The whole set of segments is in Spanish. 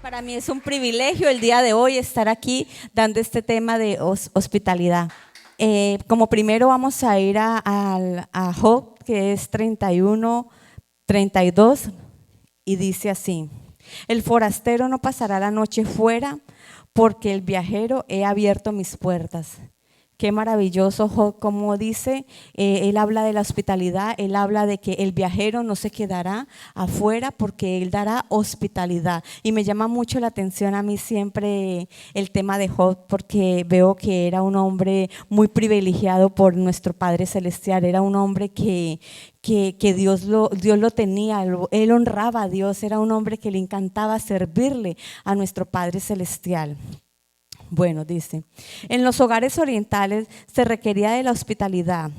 Para mí es un privilegio el día de hoy estar aquí dando este tema de hospitalidad. Como primero vamos a ir a Job, que es 31, 32, y dice así: el forastero no pasará la noche fuera, porque el viajero he abierto mis puertas. Qué maravilloso Job, como dice, él habla de la hospitalidad, él habla de que el viajero no se quedará afuera porque él dará hospitalidad. Y me llama mucho la atención a mí siempre el tema de Job, porque veo que era un hombre muy privilegiado por nuestro Padre Celestial, era un hombre que Dios lo tenía, él honraba a Dios, era un hombre que le encantaba servirle a nuestro Padre Celestial. Bueno, dice, en los hogares orientales se requería de la hospitalidad,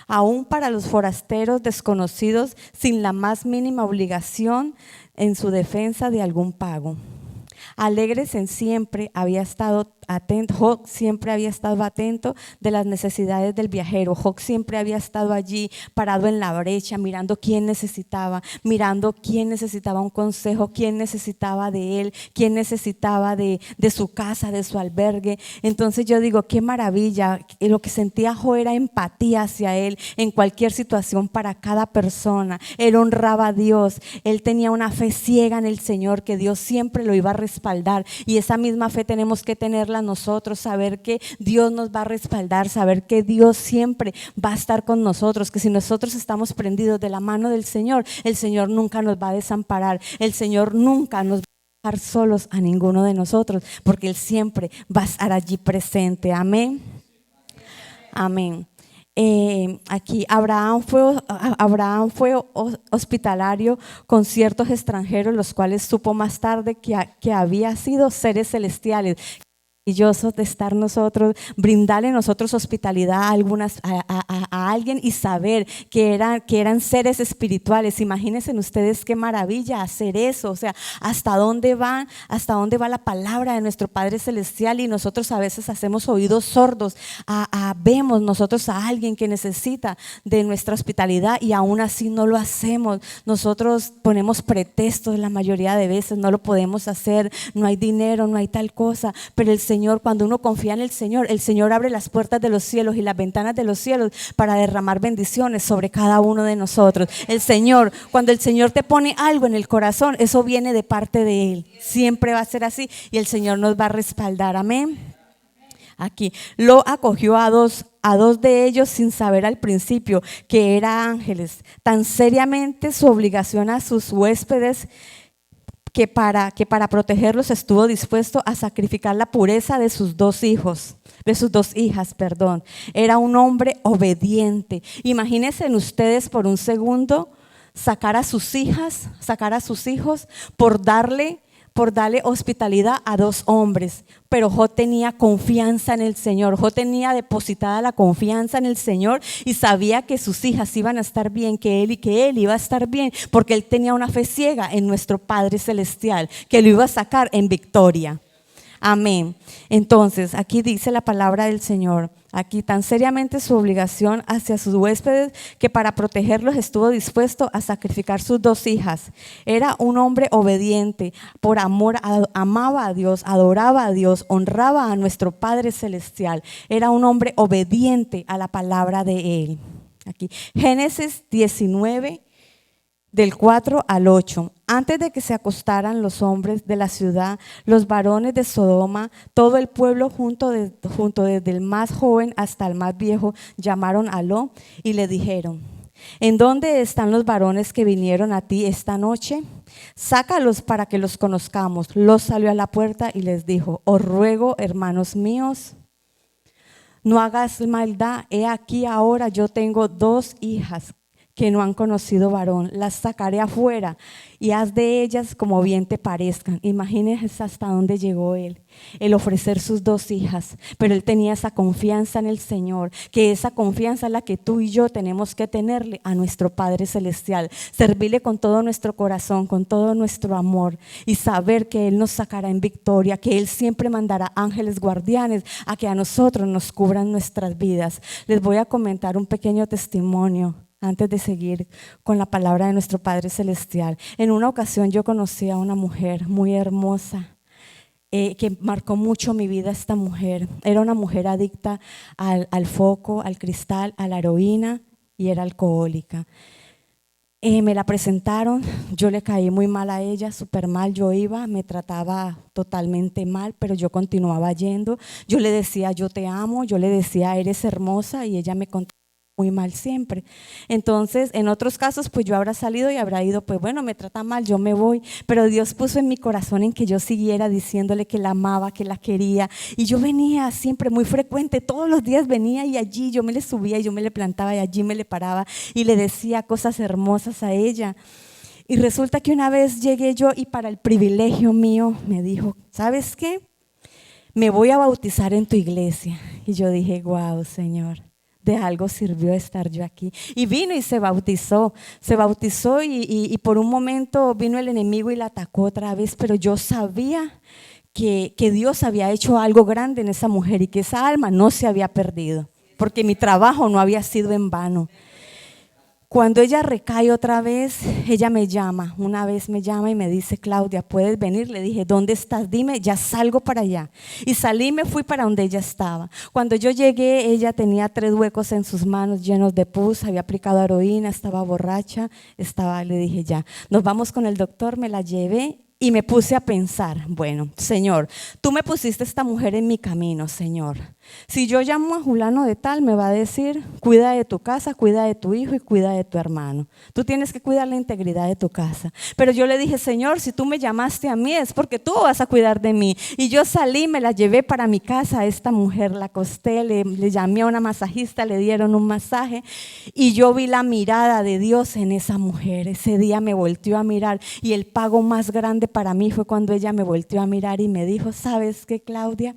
aún para los forasteros desconocidos, sin la más mínima obligación en su defensa de algún pago. Alegres en siempre había estado atento, Job siempre había estado atento de las necesidades del viajero. Job siempre había estado allí parado en la brecha, mirando quién necesitaba un consejo, quién necesitaba de él, quién necesitaba de su casa, de su albergue. Entonces yo digo, qué maravilla, lo que sentía Job era empatía hacia él en cualquier situación para cada persona. Él honraba a Dios, él tenía una fe ciega en el Señor, que Dios siempre lo iba a respaldar, y esa misma fe tenemos que tenerla nosotros, saber que Dios nos va a respaldar, saber que Dios siempre va a estar con nosotros, que si nosotros estamos prendidos de la mano del Señor, el Señor nunca nos va a desamparar, el Señor nunca nos va a dejar solos a ninguno de nosotros, porque Él siempre va a estar allí presente. Amén. Amén. Aquí Abraham fue hospitalario con ciertos extranjeros, los cuales supo más tarde que había sido seres celestiales. Maravilloso de estar nosotros, brindarle nosotros hospitalidad a alguien y saber que eran seres espirituales. Imagínense ustedes qué maravilla hacer eso, o sea, hasta dónde va la palabra de nuestro Padre Celestial, y nosotros a veces hacemos oídos sordos, vemos nosotros a alguien que necesita de nuestra hospitalidad y aún así no lo hacemos. Nosotros ponemos pretextos la mayoría de veces, no lo podemos hacer, no hay dinero, no hay tal cosa, pero el Señor, cuando uno confía en el Señor abre las puertas de los cielos y las ventanas de los cielos para derramar bendiciones sobre cada uno de nosotros. El Señor, cuando el Señor te pone algo en el corazón, eso viene de parte de Él, siempre va a ser así, y el Señor nos va a respaldar. Amén. Aquí lo acogió a dos de ellos sin saber al principio que eran ángeles, tan seriamente su obligación a sus huéspedes que para protegerlos estuvo dispuesto a sacrificar la pureza de sus dos hijas. Era un hombre obediente. Imagínense ustedes por un segundo sacar a sus hijos por darle hospitalidad a dos hombres. Pero Job tenía confianza en el Señor, Job tenía depositada la confianza en el Señor y sabía que sus hijas iban a estar bien, que él iba a estar bien, porque él tenía una fe ciega en nuestro Padre Celestial, que lo iba a sacar en victoria. Amén. Entonces, aquí dice la palabra del Señor, aquí tan seriamente su obligación hacia sus huéspedes que para protegerlos estuvo dispuesto a sacrificar sus dos hijas. Era un hombre obediente, por amor amaba a Dios, adoraba a Dios, honraba a nuestro Padre Celestial. Era un hombre obediente a la palabra de Él. Aquí, Génesis 19, del 4 al 8. Antes de que se acostaran los hombres de la ciudad, los varones de Sodoma, todo el pueblo junto desde el más joven hasta el más viejo, llamaron a Lot y le dijeron: ¿en dónde están los varones que vinieron a ti esta noche? Sácalos para que los conozcamos. Lot salió a la puerta y les dijo: os ruego, hermanos míos, no hagas maldad. He aquí ahora yo tengo dos hijas que no han conocido varón, las sacaré afuera y haz de ellas como bien te parezcan. Imagínense hasta dónde llegó él, el ofrecer sus dos hijas, pero él tenía esa confianza en el Señor, que esa confianza es la que tú y yo tenemos que tenerle a nuestro Padre Celestial, servirle con todo nuestro corazón, con todo nuestro amor y saber que Él nos sacará en victoria, que Él siempre mandará ángeles guardianes a que a nosotros nos cubran nuestras vidas. Les voy a comentar un pequeño testimonio antes de seguir con la palabra de nuestro Padre Celestial. En una ocasión yo conocí a una mujer muy hermosa, que marcó mucho mi vida. Esta mujer era una mujer adicta al foco, al cristal, a la heroína, y era alcohólica. Me la presentaron, yo le caí muy mal a ella, súper mal. Yo iba, me trataba totalmente mal, pero yo continuaba yendo. Yo le decía, yo te amo, yo le decía, eres hermosa, y ella me contaba muy mal siempre. Entonces, en otros casos, pues yo habrá salido y habrá ido, pues bueno, me trata mal, yo me voy. Pero Dios puso en mi corazón en que yo siguiera diciéndole que la amaba, que la quería. Y yo venía siempre, muy frecuente, todos los días venía, y allí yo me le subía y yo me le plantaba y allí me le paraba y le decía cosas hermosas a ella. Y resulta que una vez llegué yo, y para el privilegio mío me dijo, ¿sabes qué? Me voy a bautizar en tu iglesia. Y yo dije, wow, Señor, de algo sirvió estar yo aquí. Y vino y se bautizó y por un momento vino el enemigo y la atacó otra vez, pero yo sabía que Dios había hecho algo grande en esa mujer y que esa alma no se había perdido, porque mi trabajo no había sido en vano. Cuando ella recae otra vez, ella me llama, una vez me llama y me dice, Claudia, ¿puedes venir? Le dije, ¿dónde estás? Dime, ya salgo para allá. Y salí y me fui para donde ella estaba. Cuando yo llegué, ella tenía 3 huecos en sus manos llenos de pus, había aplicado heroína, estaba borracha, le dije, ya, nos vamos con el doctor. Me la llevé y me puse a pensar, bueno, Señor, tú me pusiste esta mujer en mi camino, Señor. Si yo llamo a Julano de tal, me va a decir, cuida de tu casa, cuida de tu hijo y cuida de tu hermano. Tú tienes que cuidar la integridad de tu casa. Pero yo le dije, Señor, si tú me llamaste a mí es porque tú vas a cuidar de mí. Y yo salí, me la llevé para mi casa a esta mujer, la acosté, le llamé a una masajista, le dieron un masaje, y yo vi la mirada de Dios en esa mujer. Ese día me volteó a mirar, y el pago más grande para mí fue cuando ella me volteó a mirar y me dijo, ¿sabes qué, Claudia?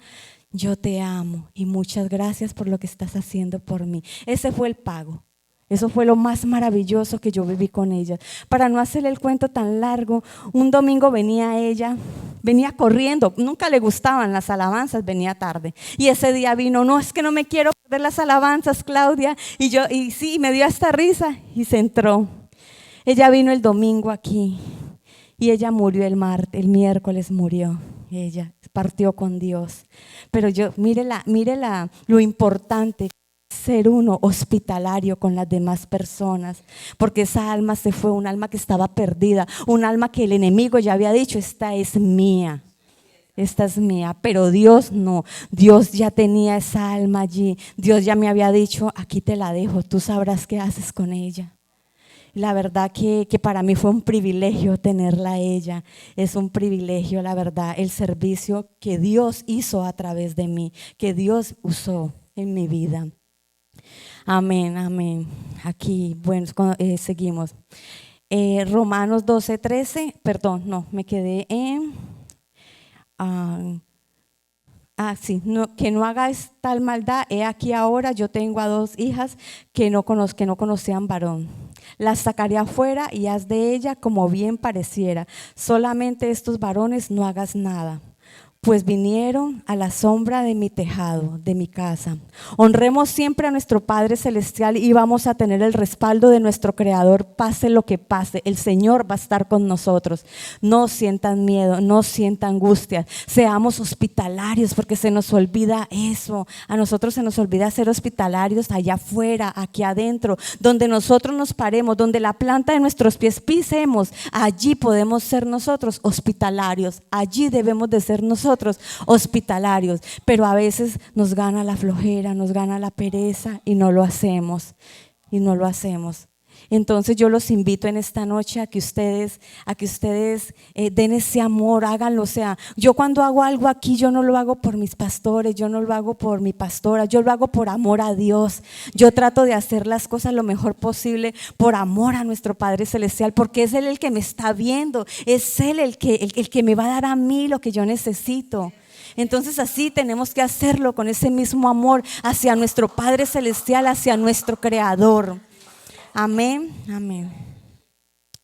Yo te amo y muchas gracias por lo que estás haciendo por mí. Ese fue el pago. Eso fue lo más maravilloso que yo viví con ella. Para no hacerle el cuento tan largo, un domingo venía ella, venía corriendo, nunca le gustaban las alabanzas, venía tarde. Y ese día vino, no, es que no me quiero perder las alabanzas, Claudia. Y sí, me dio hasta risa y se entró. Ella vino el domingo aquí y ella murió el miércoles murió. Ella partió con Dios. Pero mire lo importante, ser uno hospitalario con las demás personas, porque esa alma se fue, un alma que estaba perdida, un alma que el enemigo ya había dicho, esta es mía, pero Dios no, Dios ya tenía esa alma allí, Dios ya me había dicho, aquí te la dejo, tú sabrás qué haces con ella. La verdad que para mí fue un privilegio tenerla a ella, es un privilegio, la verdad, el servicio que Dios hizo a través de mí, que Dios usó en mi vida. Amén, amén. Aquí, bueno, seguimos. Romanos 12:13, perdón, no, me quedé en… sí, que no hagáis tal maldad. He aquí ahora yo tengo a 2 hijas que no conocían varón. Las sacaré afuera y haz de ella como bien pareciera. Solamente estos varones no hagas nada, pues vinieron a la sombra de mi tejado, de mi casa. Honremos siempre a nuestro Padre Celestial y vamos a tener el respaldo de nuestro Creador, pase lo que pase. El Señor va a estar con nosotros. No sientan miedo, no sientan angustia. Seamos hospitalarios, porque se nos olvida eso. A nosotros se nos olvida ser hospitalarios allá afuera, aquí adentro, donde nosotros nos paremos, donde la planta de nuestros pies pisemos. Allí podemos ser nosotros hospitalarios. Allí debemos de ser nosotros hospitalarios, pero a veces nos gana la flojera, nos gana la pereza y no lo hacemos. Entonces yo los invito en esta noche a que ustedes den ese amor, háganlo. O sea, yo cuando hago algo aquí, yo no lo hago por mis pastores, yo no lo hago por mi pastora, yo lo hago por amor a Dios. Yo trato de hacer las cosas lo mejor posible por amor a nuestro Padre Celestial, porque es Él el que me está viendo, es Él el que me va a dar a mí lo que yo necesito. Entonces así tenemos que hacerlo, con ese mismo amor hacia nuestro Padre Celestial, hacia nuestro Creador. Amén, amén.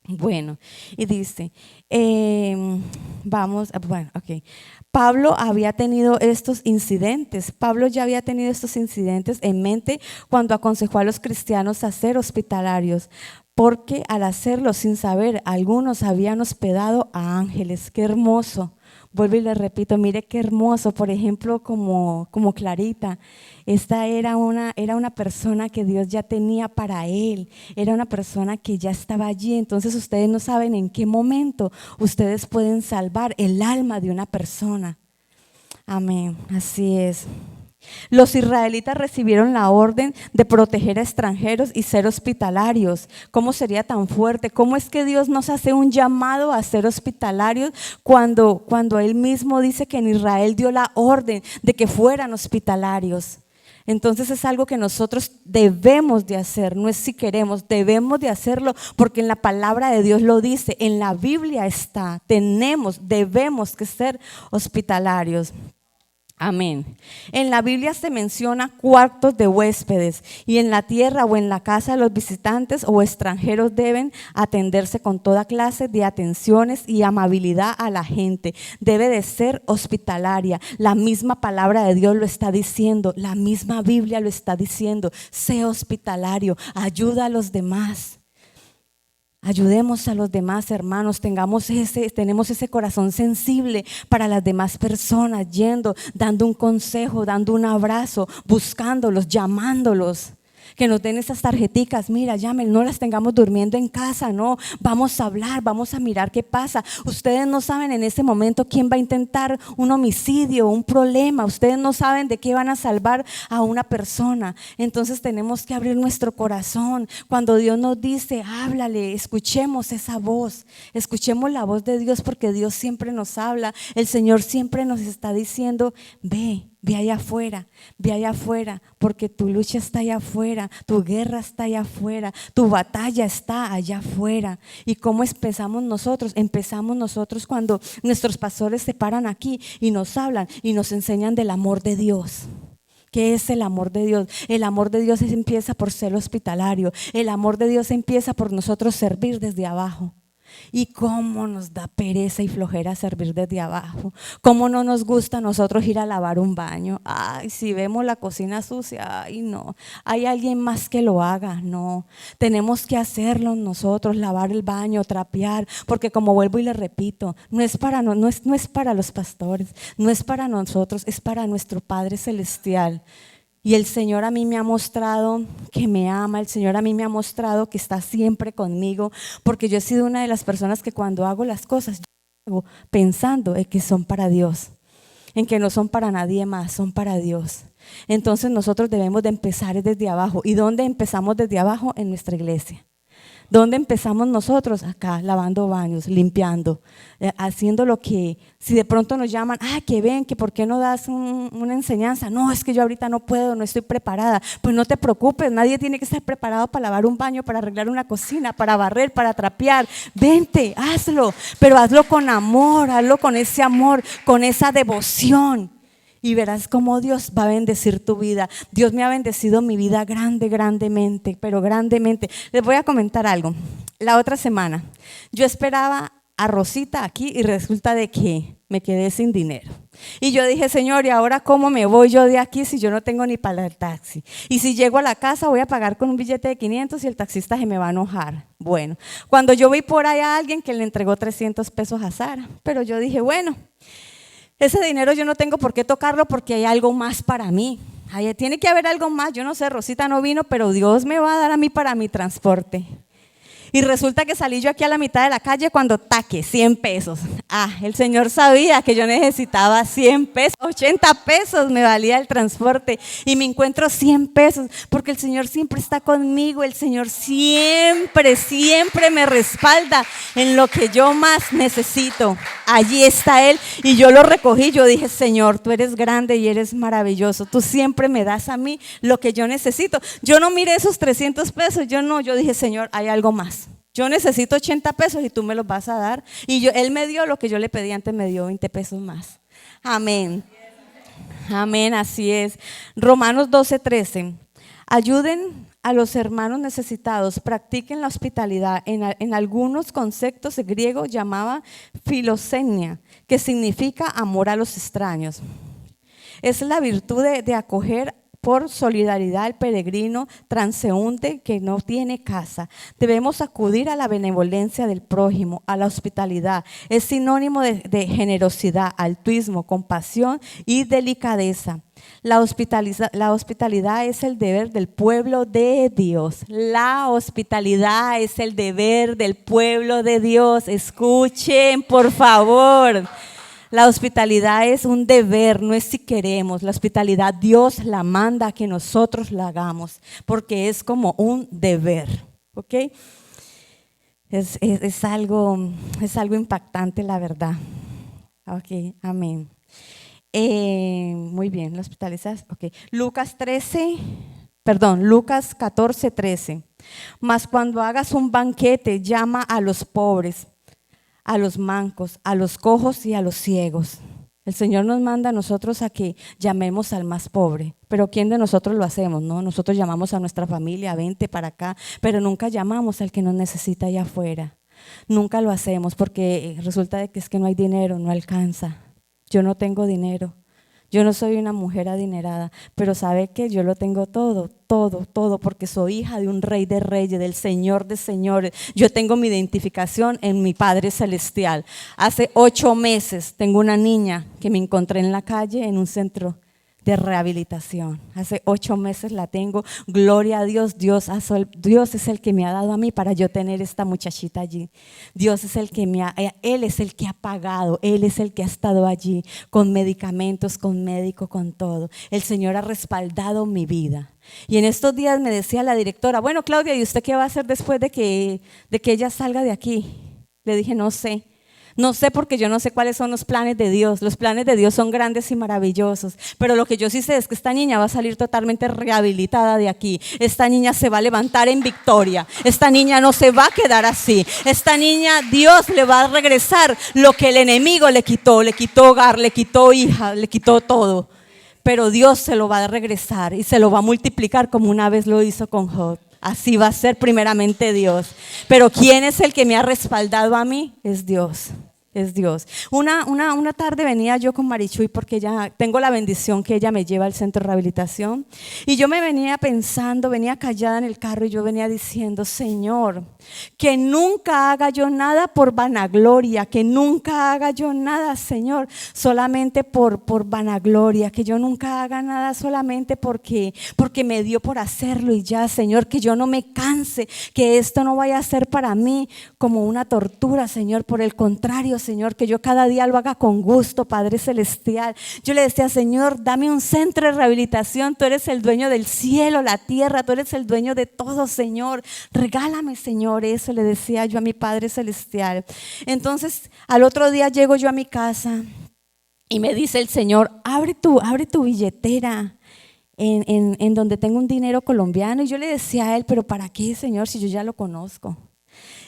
Bueno, y dice, bueno, ok. Pablo había tenido estos incidentes, Pablo ya había tenido estos incidentes en mente cuando aconsejó a los cristianos a ser hospitalarios, porque al hacerlo sin saber, algunos habían hospedado a ángeles. Qué hermoso. Vuelvo y le repito, mire qué hermoso, por ejemplo, como Clarita, esta era una persona que Dios ya tenía para él, era una persona que ya estaba allí, entonces ustedes no saben en qué momento ustedes pueden salvar el alma de una persona. Amén, así es. Los israelitas recibieron la orden de proteger a extranjeros y ser hospitalarios. ¿Cómo sería tan fuerte? ¿Cómo es que Dios nos hace un llamado a ser hospitalarios cuando Él mismo dice que en Israel dio la orden de que fueran hospitalarios? Entonces es algo que nosotros debemos de hacer, no es si queremos, debemos de hacerlo porque en la palabra de Dios lo dice, en la Biblia está, debemos que ser hospitalarios. Amén. En la Biblia se menciona cuartos de huéspedes y en la tierra o en la casa de los visitantes o extranjeros deben atenderse con toda clase de atenciones y amabilidad a la gente. Debe de ser hospitalaria. La misma palabra de Dios lo está diciendo, la misma Biblia lo está diciendo. Sé hospitalario, ayuda a los demás. Ayudemos a los demás, hermanos, tenemos ese corazón sensible para las demás personas, dando un consejo, dando un abrazo, buscándolos, llamándolos. Que nos den esas tarjeticas, mira, llamen, no las tengamos durmiendo en casa, no, vamos a hablar, vamos a mirar qué pasa. Ustedes no saben en ese momento quién va a intentar un homicidio, un problema, ustedes no saben de qué van a salvar a una persona. Entonces tenemos que abrir nuestro corazón. Cuando Dios nos dice, háblale, escuchemos esa voz, escuchemos la voz de Dios porque Dios siempre nos habla. El Señor siempre nos está diciendo, ve allá afuera, porque tu lucha está allá afuera, tu guerra está allá afuera, tu batalla está allá afuera. ¿Y cómo empezamos nosotros? Empezamos nosotros cuando nuestros pastores se paran aquí y nos hablan y nos enseñan del amor de Dios. ¿Qué es el amor de Dios? El amor de Dios empieza por ser hospitalario, el amor de Dios empieza por nosotros servir desde abajo. Y cómo nos da pereza y flojera servir desde abajo. Cómo no nos gusta a nosotros ir a lavar un baño. Ay, si vemos la cocina sucia, ay no, hay alguien más que lo haga. No, tenemos que hacerlo nosotros, lavar el baño, trapear, porque como vuelvo y le repito, no es para los pastores, no es para nosotros, es para nuestro Padre Celestial. Y el Señor a mí me ha mostrado que me ama, el Señor a mí me ha mostrado que está siempre conmigo, porque yo he sido una de las personas que cuando hago las cosas, yo hago pensando en que son para Dios, en que no son para nadie más, son para Dios. Entonces nosotros debemos de empezar desde abajo. ¿Y dónde empezamos desde abajo? En nuestra iglesia. ¿Dónde empezamos nosotros? Acá, lavando baños, limpiando, haciendo lo que, si de pronto nos llaman, que ven, que por qué no das una enseñanza. No, es que yo ahorita no puedo, no estoy preparada. Pues no te preocupes, nadie tiene que estar preparado para lavar un baño, para arreglar una cocina, para barrer, para trapear. Vente, hazlo, pero hazlo con amor, hazlo con ese amor, con esa devoción. Y verás cómo Dios va a bendecir tu vida. Dios me ha bendecido mi vida grandemente, pero grandemente. Les voy a comentar algo. La otra semana yo esperaba a Rosita aquí y resulta de que me quedé sin dinero. Y yo dije, Señor, ¿y ahora cómo me voy yo de aquí si yo no tengo ni para el taxi? Y si llego a la casa voy a pagar con un billete de 500 y el taxista se me va a enojar. Bueno, cuando yo vi por ahí a alguien que le entregó 300 pesos a Sara, pero yo dije, bueno, ese dinero yo no tengo por qué tocarlo porque hay algo más para mí. Tiene que haber algo más. Yo no sé, Rosita no vino, pero Dios me va a dar a mí para mi transporte. Y resulta que salí yo aquí a la mitad de la calle cuando 100 pesos. El Señor sabía que yo necesitaba 100 pesos, 80 pesos me valía el transporte y me encuentro 100 pesos porque el Señor siempre está conmigo, el Señor siempre me respalda en lo que yo más necesito. Allí está Él y yo lo recogí, yo dije, Señor, tú eres grande y eres maravilloso, tú siempre me das a mí lo que yo necesito. Yo no miré esos 300 pesos, yo dije, Señor, hay algo más. Yo necesito 80 pesos y tú me los vas a dar. Y Él me dio lo que yo le pedí antes, me dio 20 pesos más. Amén. Amén, así es. Romanos 12:13. Ayuden a los hermanos necesitados, practiquen la hospitalidad. En algunos conceptos griegos llamaba filoxenia, que significa amor a los extraños. Es la virtud de acoger por solidaridad al peregrino transeúnte que no tiene casa. Debemos acudir a la benevolencia del prójimo, a la hospitalidad. Es sinónimo de generosidad, altruismo, compasión y delicadeza. La hospitalidad es el deber del pueblo de Dios. La hospitalidad es el deber del pueblo de Dios. Escuchen, por favor. La hospitalidad es un deber, no es si queremos. La hospitalidad Dios la manda a que nosotros la hagamos, porque es como un deber, ¿ok? Es algo impactante, la verdad. Ok, amén. Muy bien, la hospitalidad, ok. Lucas 14:13. Mas cuando hagas un banquete, llama a los pobres, a los mancos, a los cojos y a los ciegos. El Señor nos manda a nosotros a que llamemos al más pobre, pero ¿quién de nosotros lo hacemos? No, nosotros llamamos a nuestra familia, vente para acá, pero nunca llamamos al que nos necesita allá afuera. Nunca lo hacemos porque resulta de que es que no hay dinero, no alcanza. Yo no tengo dinero. Yo no soy una mujer adinerada, pero sabe que yo lo tengo todo, porque soy hija de un rey de reyes, del Señor de señores. Yo tengo mi identificación en mi Padre Celestial. Hace 8 meses tengo una niña que me encontré en la calle en un centro de rehabilitación. Hace 8 meses la tengo. Gloria a Dios. Dios es el que me ha dado a mí para yo tener esta muchachita allí. Dios es el que Él es el que ha pagado. Él es el que ha estado allí con medicamentos, con médico, con todo. El Señor ha respaldado mi vida. Y en estos días me decía la directora, bueno, Claudia, ¿y usted qué va a hacer después de que ella salga de aquí? Le dije, no sé. No sé, porque yo no sé cuáles son los planes de Dios. Los planes de Dios son grandes y maravillosos. Pero lo que yo sí sé es que esta niña va a salir totalmente rehabilitada de aquí. Esta niña se va a levantar en victoria. Esta niña no se va a quedar así. Esta niña, Dios le va a regresar lo que el enemigo le quitó. Le quitó hogar, le quitó hija, le quitó todo. Pero Dios se lo va a regresar y se lo va a multiplicar como una vez lo hizo con Job. Así va a ser primeramente Dios. Pero ¿quién es el que me ha respaldado a mí? Es Dios. Es Dios. Una tarde venía yo con Marichuy porque tengo la bendición que ella me lleva al centro de rehabilitación. Y yo me venía pensando, venía callada en el carro y yo venía diciendo, Señor, que nunca haga yo nada por vanagloria, que nunca haga yo nada, Señor, solamente por vanagloria, que yo nunca haga nada solamente porque me dio por hacerlo y ya, Señor, que yo no me canse, que esto no vaya a ser para mí como una tortura, Señor, por el contrario, Señor, que yo cada día lo haga con gusto, Padre Celestial. Yo le decía, Señor, dame un centro de rehabilitación, tú eres el dueño del cielo, la tierra, tú eres el dueño de todo, Señor, regálame, Señor, eso le decía yo a mi Padre Celestial. Entonces, al otro día llego yo a mi casa y me dice el Señor, abre tu billetera en donde tengo un dinero colombiano. Y yo le decía a él, pero ¿para qué, Señor, si yo ya lo conozco?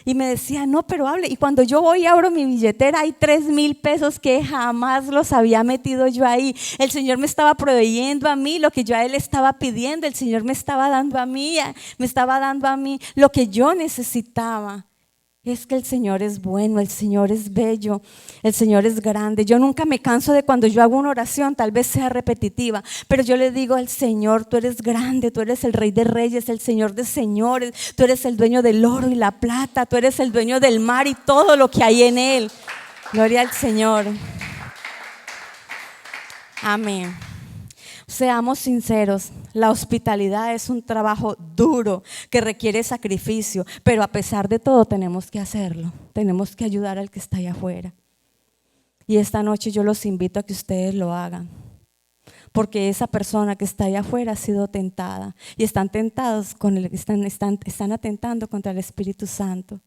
Y me decía, no, pero hable. Y cuando yo voy y abro mi billetera, hay 3,000 pesos que jamás los había metido yo ahí. El Señor me estaba proveyendo a mí lo que yo a Él estaba pidiendo. El Señor me estaba dando a mí lo que yo necesitaba. Es que el Señor es bueno, el Señor es bello, el Señor es grande. Yo nunca me canso de cuando yo hago una oración, tal vez sea repetitiva, pero yo le digo al Señor, tú eres grande, tú eres el Rey de Reyes, el Señor de señores, tú eres el dueño del oro y la plata, tú eres el dueño del mar y todo lo que hay en él. Gloria al Señor. Amén. Seamos sinceros, la hospitalidad es un trabajo duro que requiere sacrificio, pero a pesar de todo tenemos que hacerlo, tenemos que ayudar al que está allá afuera. Y esta noche yo los invito a que ustedes lo hagan, porque esa persona que está allá afuera ha sido tentada y están tentados están atentando contra el Espíritu Santo.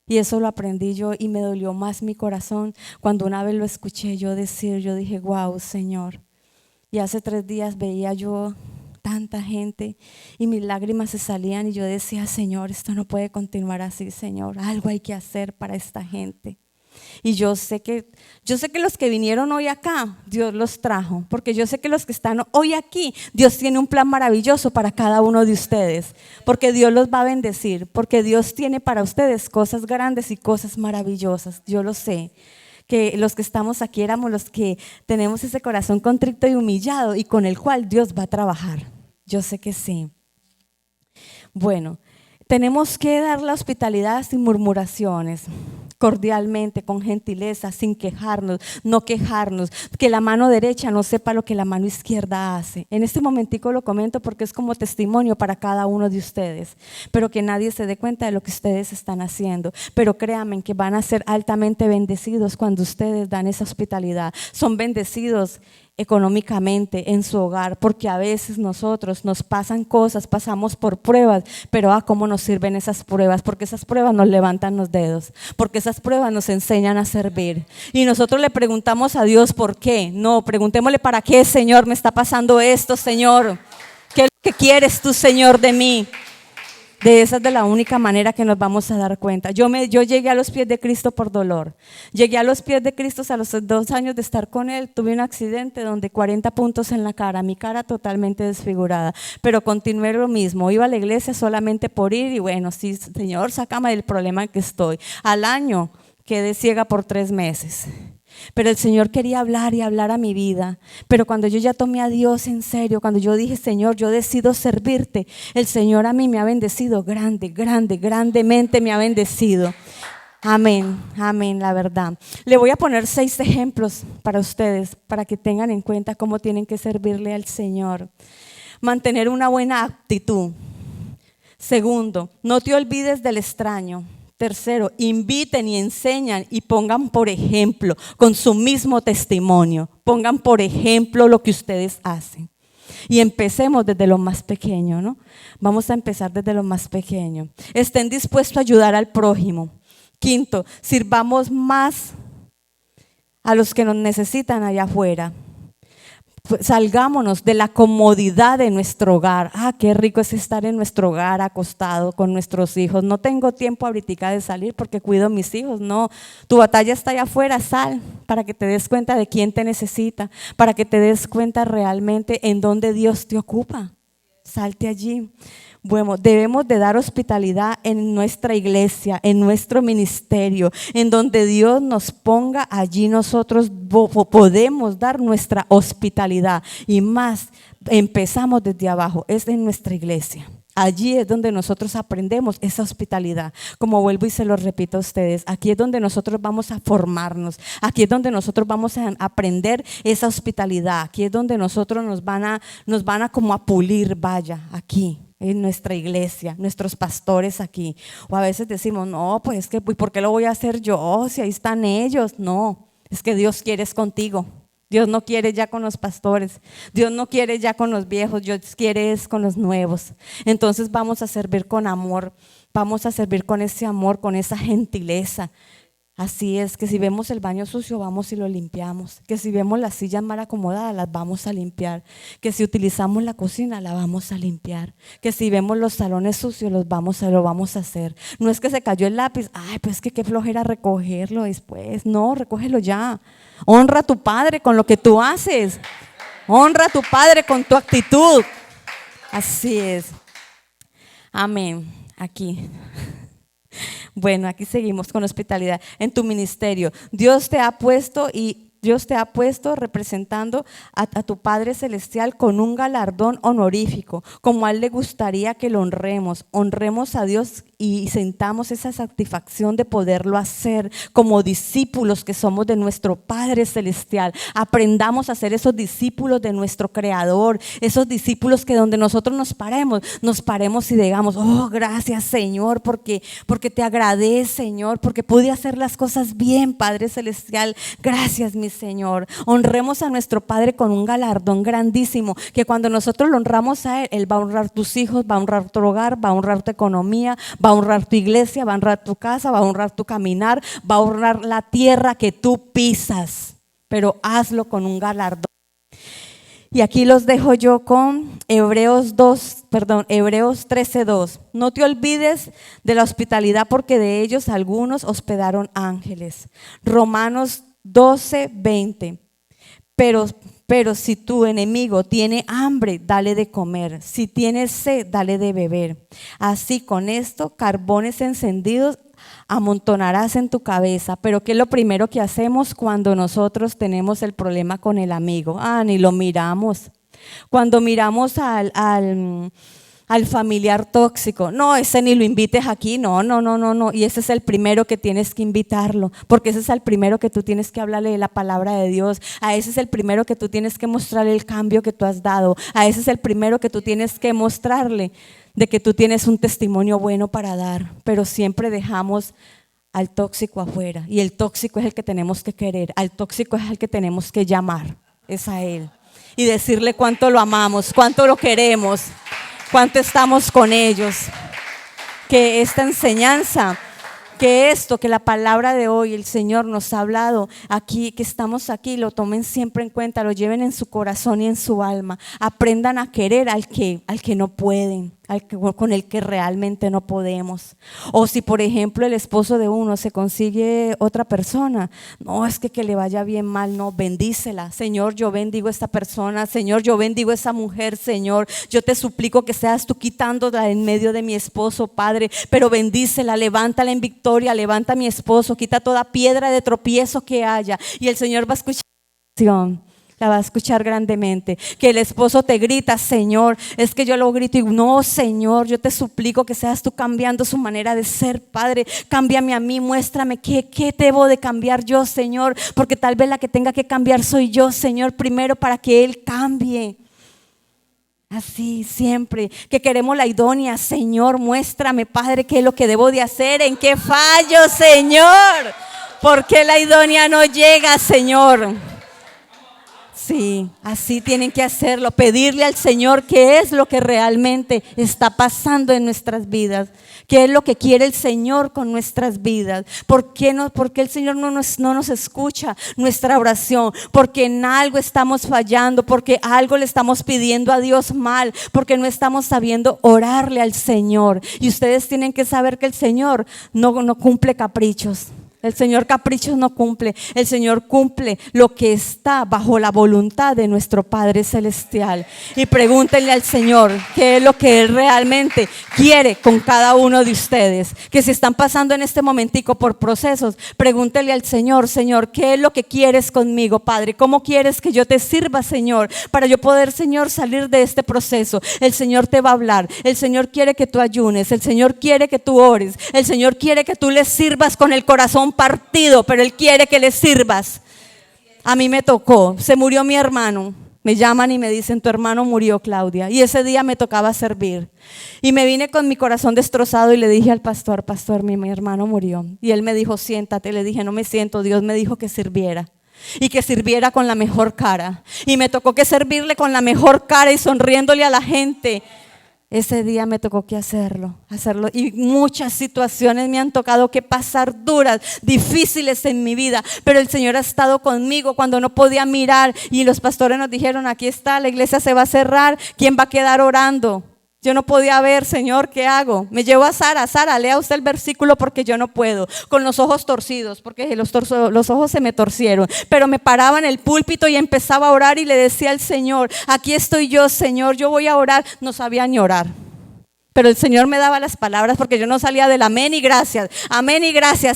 Y eso lo aprendí yo y me dolió más mi corazón cuando una vez lo escuché yo decir, yo dije, wow, Señor. Y hace 3 días veía yo tanta gente y mis lágrimas se salían y yo decía, Señor, esto no puede continuar así, Señor. Algo hay que hacer para esta gente. Y yo sé que los que vinieron hoy acá, Dios los trajo, porque yo sé que los que están hoy aquí, Dios tiene un plan maravilloso para cada uno de ustedes, porque Dios los va a bendecir, porque Dios tiene para ustedes cosas grandes y cosas maravillosas, yo lo sé. Que los que estamos aquí éramos los que tenemos ese corazón contrito y humillado y con el cual Dios va a trabajar. Yo sé que sí. Bueno, tenemos que dar la hospitalidad sin murmuraciones, cordialmente, con gentileza, sin quejarnos, no quejarnos, que la mano derecha no sepa lo que la mano izquierda hace. En este momentico lo comento porque es como testimonio para cada uno de ustedes, pero que nadie se dé cuenta de lo que ustedes están haciendo. Pero créanme que van a ser altamente bendecidos cuando ustedes dan esa hospitalidad. Son bendecidos económicamente en su hogar, porque a veces nosotros nos pasan cosas, pasamos por pruebas, pero cómo nos sirven esas pruebas, porque esas pruebas nos levantan los dedos, porque esas pruebas nos enseñan a servir. Y nosotros le preguntamos a Dios ¿por qué? No, preguntémosle ¿para qué, Señor, me está pasando esto, Señor? ¿Qué es lo que quieres tú, Señor, de mí? Esa es de la única manera que nos vamos a dar cuenta. Yo llegué a los pies de Cristo por dolor. Llegué a los pies de Cristo a los 2 años de estar con Él. Tuve un accidente donde 40 puntos en la cara, mi cara totalmente desfigurada. Pero continué lo mismo. Iba a la iglesia solamente por ir y bueno, sí, Señor, sácame del problema en que estoy. Al año quedé ciega por 3 meses. Pero el Señor quería hablar y hablar a mi vida. Pero cuando yo ya tomé a Dios en serio, cuando yo dije, Señor, yo decido servirte, el Señor a mí me ha bendecido grandemente me ha bendecido. Amén, amén, la verdad. Le voy a poner 6 ejemplos para ustedes, para que tengan en cuenta cómo tienen que servirle al Señor. Mantener una buena actitud. Segundo, no te olvides del extraño. Tercero, inviten y enseñan y pongan por ejemplo con su mismo testimonio. Pongan por ejemplo lo que ustedes hacen. Y empecemos desde lo más pequeño, ¿no? Vamos a empezar desde lo más pequeño. Estén dispuestos a ayudar al prójimo. Quinto, sirvamos más a los que nos necesitan allá afuera. Salgámonos de la comodidad de nuestro hogar. Qué rico es estar en nuestro hogar acostado con nuestros hijos. No tengo tiempo ahorita de salir porque cuido a mis hijos. No, tu batalla está allá afuera. Sal para que te des cuenta de quién te necesita, para que te des cuenta realmente en dónde Dios te ocupa. Salte allí. Bueno, debemos de dar hospitalidad en nuestra iglesia, en nuestro ministerio, en donde Dios nos ponga, allí nosotros podemos dar nuestra hospitalidad. Y más, empezamos desde abajo, es en nuestra iglesia. Allí es donde nosotros aprendemos esa hospitalidad. Como vuelvo y se lo repito a ustedes, aquí es donde nosotros vamos a formarnos, aquí es donde nosotros vamos a aprender esa hospitalidad, aquí es donde nosotros nos van a como a pulir, vaya, aquí en nuestra iglesia, nuestros pastores aquí. O a veces decimos, no, pues es que ¿por qué lo voy a hacer yo? Si ahí están ellos. No, es que Dios quiere es contigo. Dios no quiere ya con los pastores, Dios no quiere ya con los viejos, Dios quiere es con los nuevos. Entonces vamos a servir con amor, vamos a servir con ese amor, con esa gentileza. Así es, que si vemos el baño sucio vamos y lo limpiamos, que si vemos las sillas mal acomodadas las vamos a limpiar, que si utilizamos la cocina la vamos a limpiar, que si vemos los salones sucios lo vamos a hacer. No es que se cayó el lápiz, pues es que qué flojera recogerlo después. No, recógelo ya. Honra a tu padre con lo que tú haces, honra a tu padre con tu actitud. Así es. Amén. Aquí. Bueno, aquí seguimos con hospitalidad. En tu ministerio, Dios te ha puesto representando a tu Padre Celestial con un galardón honorífico, como a Él le gustaría que lo honremos. Honremos a Dios y sintamos esa satisfacción de poderlo hacer como discípulos que somos de nuestro Padre Celestial. Aprendamos a ser esos discípulos de nuestro Creador, esos discípulos que donde nosotros nos paremos y digamos, oh, gracias Señor, porque te agradé, Señor, porque pude hacer las cosas bien, Padre Celestial. Gracias, mi Señor. Honremos a nuestro Padre con un galardón grandísimo, que cuando nosotros lo honramos a Él, Él va a honrar tus hijos, va a honrar tu hogar, va a honrar tu economía, va a honrar tu iglesia, va a honrar tu casa, va a honrar tu caminar, va a honrar la tierra que tú pisas, pero hazlo con un galardón. Y aquí los dejo yo con Hebreos 13:2. No te olvides de la hospitalidad, porque de ellos algunos hospedaron ángeles. Romanos 12:20. Pero si tu enemigo tiene hambre, dale de comer. Si tiene sed, dale de beber. Así con esto, carbones encendidos amontonarás en tu cabeza. Pero ¿qué es lo primero que hacemos cuando nosotros tenemos el problema con el amigo? Ni lo miramos. Cuando miramos al familiar tóxico, no, ese ni lo invites aquí, no. Y ese es el primero que tienes que invitarlo, porque ese es el primero que tú tienes que hablarle de la palabra de Dios. A ese es el primero que tú tienes que mostrarle el cambio que tú has dado. A ese es el primero que tú tienes que mostrarle de que tú tienes un testimonio bueno para dar. Pero siempre dejamos al tóxico afuera, y el tóxico es el que tenemos que querer, al tóxico es el que tenemos que llamar, es a él, y decirle cuánto lo amamos, cuánto lo queremos, cuánto estamos con ellos. Que esta enseñanza, que la palabra de hoy, el Señor nos ha hablado aquí, que estamos aquí, lo tomen siempre en cuenta, lo lleven en su corazón y en su alma. Aprendan a querer al que no pueden, con el que realmente no podemos. O si por ejemplo el esposo de uno se consigue otra persona, no es que le vaya bien mal, no, bendícela. Señor, yo bendigo a esta persona, Señor, yo bendigo a esa mujer, Señor, yo te suplico que seas tú quitándola en medio de mi esposo, Padre, pero bendícela, levántala en victoria, levanta a mi esposo, quita toda piedra de tropiezo que haya, y el Señor va a escuchar la va a escuchar grandemente. Que el esposo te grita, Señor, es que yo lo grito y no, Señor, yo te suplico que seas tú cambiando su manera de ser, Padre, cámbiame a mí, muéstrame qué debo de cambiar yo, Señor, porque tal vez la que tenga que cambiar soy yo, Señor, primero, para que Él cambie. Así siempre, que queremos la idónea, Señor, muéstrame, Padre, qué es lo que debo de hacer, en qué fallo, Señor, porque la idónea no llega, Señor. Sí, así tienen que hacerlo, pedirle al Señor qué es lo que realmente está pasando en nuestras vidas, qué es lo que quiere el Señor con nuestras vidas, por qué el Señor no nos escucha nuestra oración, porque en algo estamos fallando, porque algo le estamos pidiendo a Dios mal, porque no estamos sabiendo orarle al Señor. Y ustedes tienen que saber que el Señor no cumple caprichos. El Señor caprichos no cumple, el Señor cumple lo que está bajo la voluntad de nuestro Padre Celestial. Y pregúntenle al Señor qué es lo que Él realmente quiere con cada uno de ustedes. Que si están pasando en este momentico por procesos, pregúntenle al Señor, Señor, ¿qué es lo que quieres conmigo, Padre? ¿Cómo quieres que yo te sirva, Señor? Para yo poder, Señor, salir de este proceso. El Señor te va a hablar, el Señor quiere que tú ayunes, el Señor quiere que tú ores, el Señor quiere que tú le sirvas con el corazón partido, pero Él quiere que le sirvas. A mí me tocó, se murió mi hermano, me llaman y me dicen, tu hermano murió, Claudia, y ese día me tocaba servir, y me vine con mi corazón destrozado y le dije al pastor, mi hermano murió, y él me dijo, siéntate. Le dije, no me siento, Dios me dijo que sirviera, y que sirviera con la mejor cara, y me tocó que servirle con la mejor cara y sonriéndole a la gente. Ese día me tocó que hacerlo, y muchas situaciones me han tocado que pasar duras, difíciles en mi vida, pero el Señor ha estado conmigo cuando no podía mirar, y los pastores nos dijeron, aquí está, la iglesia se va a cerrar, ¿quién va a quedar orando? Yo no podía ver, Señor, ¿qué hago? Me llevo a Sara, lea usted el versículo porque yo no puedo, con los ojos torcidos, porque los ojos se me torcieron, pero me paraba en el púlpito y empezaba a orar y le decía al Señor, aquí estoy yo, Señor, yo voy a orar. No sabía ni orar, pero el Señor me daba las palabras porque yo no salía del amén y gracias,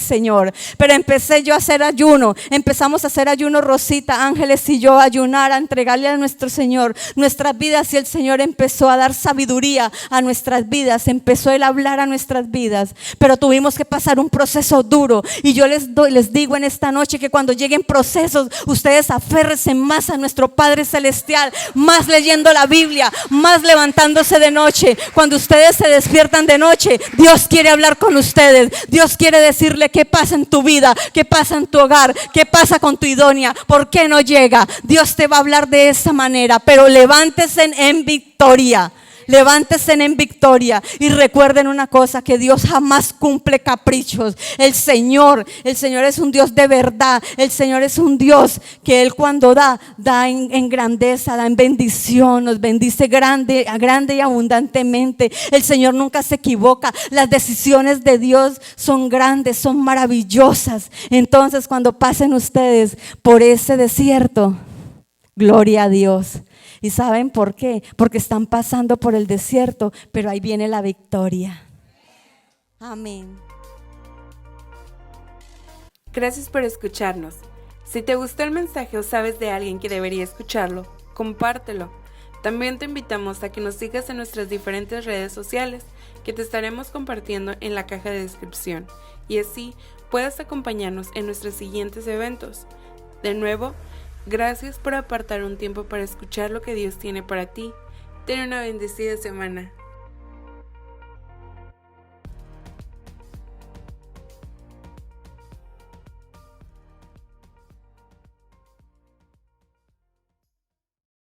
Señor. Pero empecé yo a hacer ayuno, empezamos a hacer ayuno, Rosita, Ángeles y yo, a ayunar, a entregarle a nuestro Señor nuestras vidas, y el Señor empezó a dar sabiduría a nuestras vidas, empezó Él a hablar a nuestras vidas, pero tuvimos que pasar un proceso duro, y yo les digo en esta noche que cuando lleguen procesos, ustedes aférrense más a nuestro Padre Celestial, más leyendo la Biblia, más levantándose de noche. Cuando ustedes se despiertan de noche, Dios quiere hablar con ustedes, Dios quiere decirle qué pasa en tu vida, qué pasa en tu hogar, qué pasa con tu idónea, por qué no llega. Dios te va a hablar de esa manera, pero levántese en victoria. Levántese en victoria y recuerden una cosa, que Dios jamás cumple caprichos. El Señor es un Dios de verdad. El Señor es un Dios que Él cuando da en grandeza, da en bendición, nos bendice grande y abundantemente. El Señor nunca se equivoca. Las decisiones de Dios son grandes, son maravillosas. Entonces, cuando pasen ustedes por ese desierto, gloria a Dios. ¿Y saben por qué? Porque están pasando por el desierto, pero ahí viene la victoria. Amén. Gracias por escucharnos. Si te gustó el mensaje o sabes de alguien que debería escucharlo, compártelo. También te invitamos a que nos sigas en nuestras diferentes redes sociales, que te estaremos compartiendo en la caja de descripción, y así puedas acompañarnos en nuestros siguientes eventos. De nuevo, gracias por apartar un tiempo para escuchar lo que Dios tiene para ti. Ten una bendecida semana.